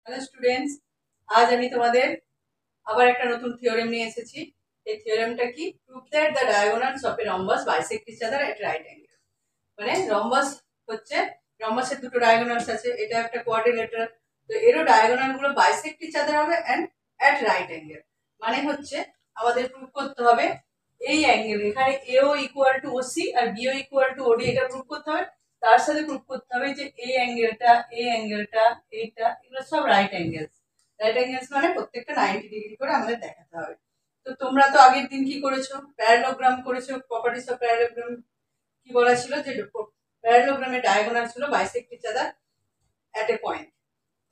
Hello students, আজ আমি তোমাদের আবার একটা নতুন থিওরেম নিয়ে এসেছি। এই থিওরেমটা কি? Prove that the diagonals of a rhombus bisect each other at right angle. মানে রম্বাস হচ্ছে, রম্বাসের দুটো ডায়াগোনালস আছে, এটা একটা কোয়াড্রিলেটারাল, তো এরও ডায়াগোনাল গুলো বাইসেক্ট ইচ আদার হবে এন্ড এট রাইট অ্যাঙ্গেল। মানে হচ্ছে আমাদের প্রুভ করতে হবে এই অ্যাঙ্গেল, এখানে এও ইকুয়াল টু ওসি আর বিও ইকুয়াল টু ওডি, এটা প্রুভ করতে হবে। তার সাথে প্রুভ করতে হবে যে এই অ্যাঙ্গেলটা এইটা এগুলো সব রাইট অ্যাঙ্গেলস। রাইট অ্যাঙ্গেলস মানে প্রত্যেকটা 90 ডিগ্রি করে আমাদের দেখাতে হবে। তো তোমরা তো আগের দিন কি করেছো, প্যারালোগ্রাম করেছো। প্রপার্টিস অফ প্যারালোগ্রাম কি বলা ছিল যে প্যারালোগ্রামের ডায়াগোনাল ছিল bisect each other at a point.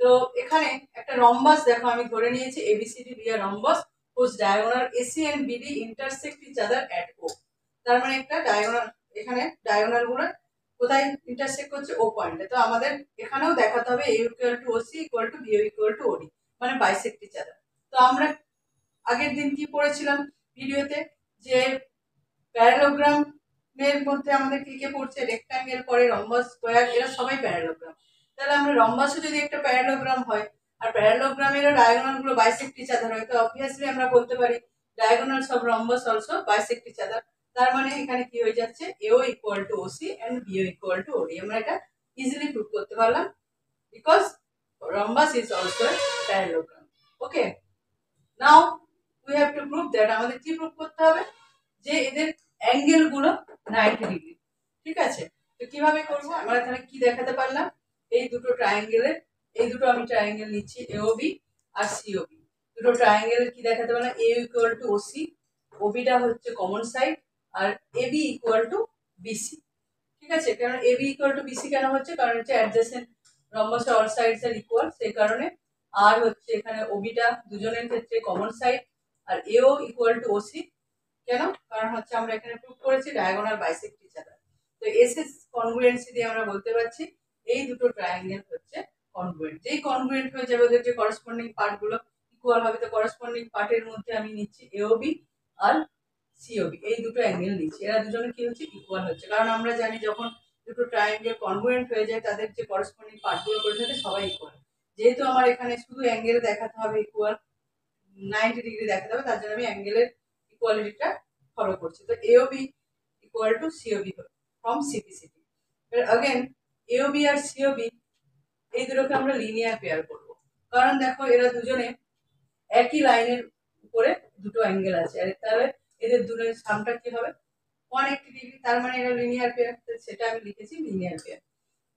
তো এখানে একটা রম্বাস দেখো, আমি ধরে নিয়েছি এবিসিডি বি আর rhombus whose diagonal AC and BD intersect each other at O। তার মানে একটা ডায়াগোনাল, এখানে ডায়াগোনাল গুলো কোথায় ইন্টারসেক্ট করছে? ও পয়েন্টে। তো আমাদের এখানেও দেখাতে হবে A equal to OC equal to BO equal to OD, মানে বাইসেক্ট ইচ আদার। তো আমরা আগের দিন কি পড়েছিলাম ভিডিওতে, যে প্যারালোগ্রাম এর মধ্যে আমাদের কি কে পড়ছে? রেক্টাঙ্গেল, পরে রম্বাস, স্কয়ার, এরা সবাই প্যারালোগ্রাম। তাহলে আমরা রম্বাসও যদি একটা প্যারালোগ্রাম হয় আর প্যারালোগ্রামেরও ডায়াগোনাল গুলো বাইসেক্ট ইচ আদার হয়, তো অবভিয়াসলি আমরা বলতে পারি diagonals of rhombus also bisect each other. তার মানে এখানে কি হয়ে যাচ্ছে? AO equal to OC and BO equal to OD. আমরা এটা ইজিলি প্রুভ করতে পারলাম because rhombus is also parallelogram. Okay, now we have to prove that, আমাদের কি প্রুভ করতে হবে? যে এদের অ্যাঙ্গেল গুলো 90 ডিগ্রি। ঠিক আছে, তো কিভাবে করবো? আমরা তাহলে কি দেখাতে পারলাম? এই দুটো ট্রায়াঙ্গেলের, এই দুটো আমি ট্রায়াঙ্গেল নিচ্ছি এওবি আর সিওবি। দুটো ট্রায়াঙ্গেলের কি দেখাতে পারলাম? এ ইকুয়াল টু ওসি, ওবিটা হচ্ছে কমন সাইড, আর এবি ইকুয়াল টু বিসি। ঠিক আছে, কারণ এবি ইকুয়াল টু বিসি কেন হচ্ছে? কারণ হচ্ছে adjacent রম্বাস all sides are equal, সেই কারণে। আর হচ্ছে এখানে ওবিটা দুজনের ক্ষেত্রে কমন সাইড, আর এও ইকুয়াল টু ওসি। কেন? কারণ হচ্ছে আমরা এখানে প্রুভ করেছি ডায়াগোনাল বাইসেক্ট ইচ আদার। তো এসএস কনগ্রুয়েন্সি দিয়ে আমরা বলতে পারছি এই দুটো ট্রায়াঙ্গেল হচ্ছে কনগ্রুয়েন্ট। যেই কনগ্রুয়েন্ট হয়ে যাবে ওদের যে করেসপন্ডিং পার্টগুলো ইকুয়াল হবে, তো করেসপন্ডিং পার্টের মধ্যে আমি নিচ্ছি এওবি আর সিওবি, এই দুটো অ্যাঙ্গেল নিচ্ছি। এরা দুজনে কি হচ্ছে? ইকুয়াল হচ্ছে। কারণ আমরা জানি যখন দুটো ট্রায়াঙ্গেল কনগ্রুয়েন্ট হয়ে যায় তাদের যে করেসপন্ডিং পার্টগুলো করে থাকে সবাই ইকুয়াল। যেহেতু আমার এখানে শুধু অ্যাঙ্গেল দেখাতে হবে ইকুয়াল, 90 ডিগ্রি দেখাতে হবে, তার জন্য আমি অ্যাঙ্গেলের ইকুয়ালিটিটা ফলো করছি। তো AOB equal to COB from CPCT. Again AOB আর সিওবি এই দুটোকে আমরা লিনিয়ার পেয়ার করব। কারণ দেখো এরা দুজনে একই লাইনের উপরে দুটো অ্যাঙ্গেল আছে, আর তাহলে এদের দুটোর সামটা কি হবে? 180 ডিগ্রি। তার মানে এরা লিনিয়ার পেয়ার, সেটা আমি লিখেছি লিনিয়ার পেয়ার।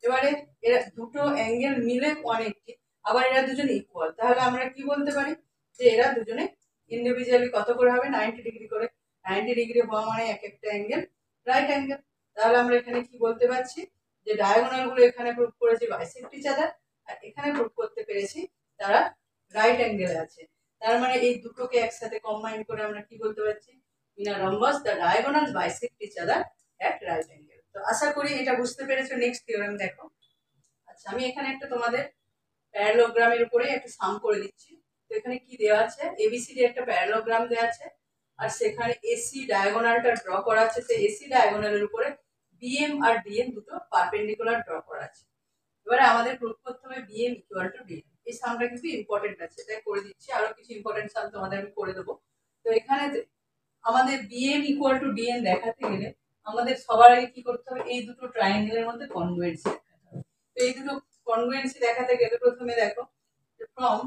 এবারে এরা দুটো অ্যাঙ্গেল মিলে 180, আবার এরা দুজনে ইকুয়াল, তাহলে আমরা কি বলতে পারি? যে এরা দুজনে ইন্ডিভিজুয়ালি কত করে হবে? 90 ডিগ্রি করে। 90 ডিগ্রি হওয়া মানে এক একটা অ্যাঙ্গেল রাইট অ্যাঙ্গেল। তাহলে আমরা এখানে কি বলতে পারছি? যে ডায়াগোনাল গুলো এখানে প্রুভ করেছি বাইসেক্ট ইচ আদার, আর এখানে প্রুভ করতে পেরেছি তারা রাইট অ্যাঙ্গেলে আছে। তার মানে এই দুটোকে একসাথে কম্বাইন করে আমরা কি বলতে পারছি? In a rhombus the diagonals bisect each other at right angle. তো আশা করি এটা বুঝতে পেরেছো। নেক্সট থিওরেম দেখো। আচ্ছা, আমি এখানে একটা তোমাদের প্যারালোগ্রামের উপরে একটা সাম করে দিচ্ছি। তো এখানে কি দেওয়া আছে? এবিসিডি একটা প্যারালোগ্রাম দেওয়া আছে, আর সেখানে এসি ডায়াগোনালটা ড্র করা আছে। সেই এসি ডায়াগোনালের উপরে বিএম আর ডিএম দুটো পারপেন্ডিকুলার ড্র করা আছে। এবারে আমাদের প্রুভ করতে হবে বিএম ইকুয়াল টু ডিএম। এই সামটা কিন্তু ইম্পর্টেন্ট আছে, তাই করে দিচ্ছি। আরো কিছু ইম্পর্টেন্ট সাম তোমাদের আমি করে দেবো। তো এখানে আমাদের বিএম ইকুয়াল টু ডিএম দেখাতে গেলে আমাদের সবার আগে কি করতে হবে? এই দুটো ট্রায়াঙ্গেলের মধ্যে কনগ্রুয়েন্সি দেখাতে হবে। তো এই দুটো কনগ্রুয়েন্সি দেখাতে গেলে প্রথমে দেখো, from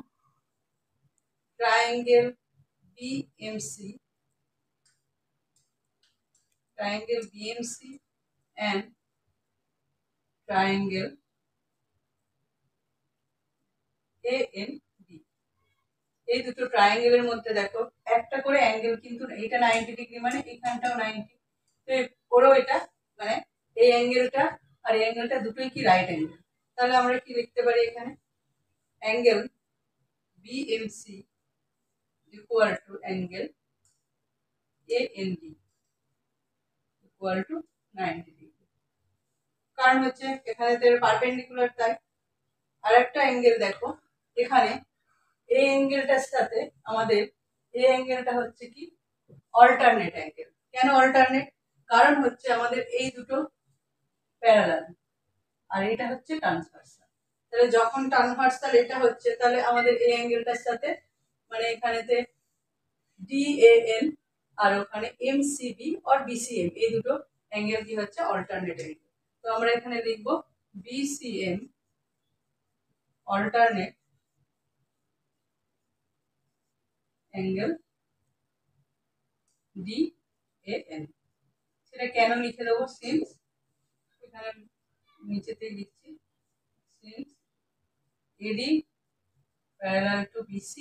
triangle BMC, triangle BMC and triangle ANB, এই দুটো ট্রায়াঙ্গেলের মধ্যে দেখো একটা করে অ্যাঙ্গেল, কিন্তু এটা 90 ডিগ্রি মানে এখানটাও 90। তো ওরও এটা মানে এই অ্যাঙ্গেলটা আর এই অ্যাঙ্গেলটা দুটোই কি রাইট অ্যাঙ্গেল। তাহলে আমরা কি লিখতে পারি? এখানে angle BMC equal to angle ANB equal to 90 degree. কারণ হচ্ছে এখানে তো পারপেন্ডিকুলার, তাই। আর একটা অ্যাঙ্গেল দেখো, এখানে এই অ্যাঙ্গেলটার সাথে আমাদের এই অ্যাঙ্গেলটা হচ্ছে কি? Alternate angle. কেন অল্টারনেট? কারণ হচ্ছে আমাদের এই দুটো প্যারালাল আর এটা হচ্ছে ট্রান্সভার্সাল। তো তাহলে যখন ট্রান্সভার্সাল এটা হচ্ছে তাহলে আমাদের এই অ্যাঙ্গেলটার সাথে মানে এখানেতে DAN আর ওখানে MCB আর BCM এই দুটো অ্যাঙ্গেল কি হচ্ছে অল্টারনেট অ্যাঙ্গেল। তো আমরা এখানে লিখব BCM অল্টারনেট অ্যাঙ্গেল DAN। সেটা কেন লিখে দেবো, সিন্স এখানে নিচেতেই লিখছি since AD parallel to BC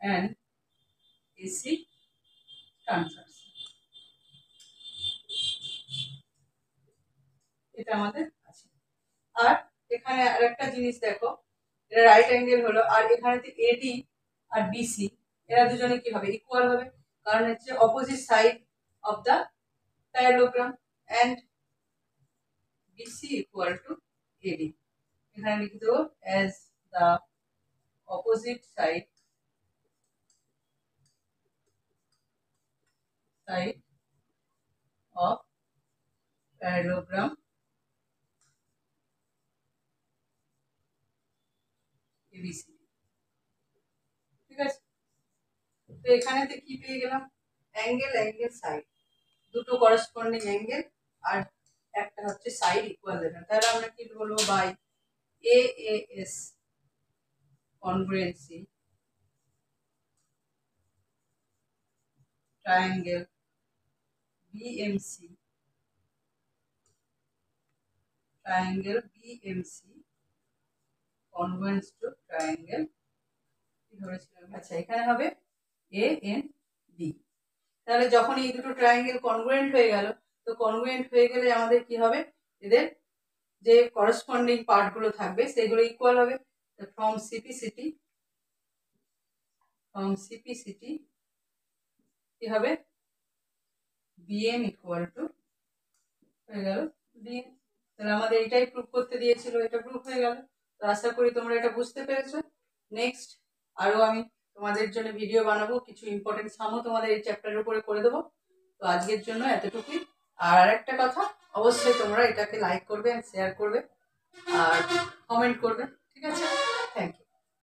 and AC transversal। এটা আমাদের আছে। আর এখানে আরেকটা জিনিস দেখো, এটা রাইট অ্যাঙ্গেল হলো আর এখানে AD আর BC এরা দুজনে কি হবে ইকুয়াল হবে, কারণ হচ্ছে opposite side of the parallelogram and BC equal to AD। এখানে লিখে দেবো as the opposite side of parallelogram ABCD। ঠিক আছে, তো এখানেতে কি পেয়ে গেলাম, অ্যাঙ্গেল অ্যাঙ্গেল সাইড দুটো করসপন্ডিং অ্যাঙ্গেল আর একটা হচ্ছে সাইড ইকুয়াল দেবেন। তাহলে আমরা কি বলবো, by AAS congruency triangle BMC congruent to triangle কি ধরেছিলাম, আচ্ছা এখানে হবে AND। তাহলে যখন এই দুটো ট্রায়াঙ্গেল কনগ্রুয়েন্ট হয়ে গেল, তো কনগ্রুয়েন্ট হয়ে গেলে আমাদের কি হবে, এদের যে করসপন্ডিং পার্টগুলো থাকবে সেগুলো ইকুয়াল হবে। ফ্রম সিপিসিটি কি হবে BM ইকুয়াল টু হয়ে গেল DM। তাহলে আমাদের এটাই প্রুফ করতে দিয়েছিল, এটা প্রুফ হয়ে গেল। তো আশা করি তোমরা এটা বুঝতে পেরেছো। নেক্সট আরো আমি তোমাদের জন্য ভিডিও বানাবো, কিছু ইম্পর্টেন্ট সামও তোমাদের এই চ্যাপ্টারের উপরে করে দেবো। তো আজকের জন্য এতটুকুই। আর আরেকটা কথা, অবশ্যই তোমরা এটাকে লাইক করবে, শেয়ার করবে আর কমেন্ট করবে। ঠিক আছে, থ্যাংক ইউ।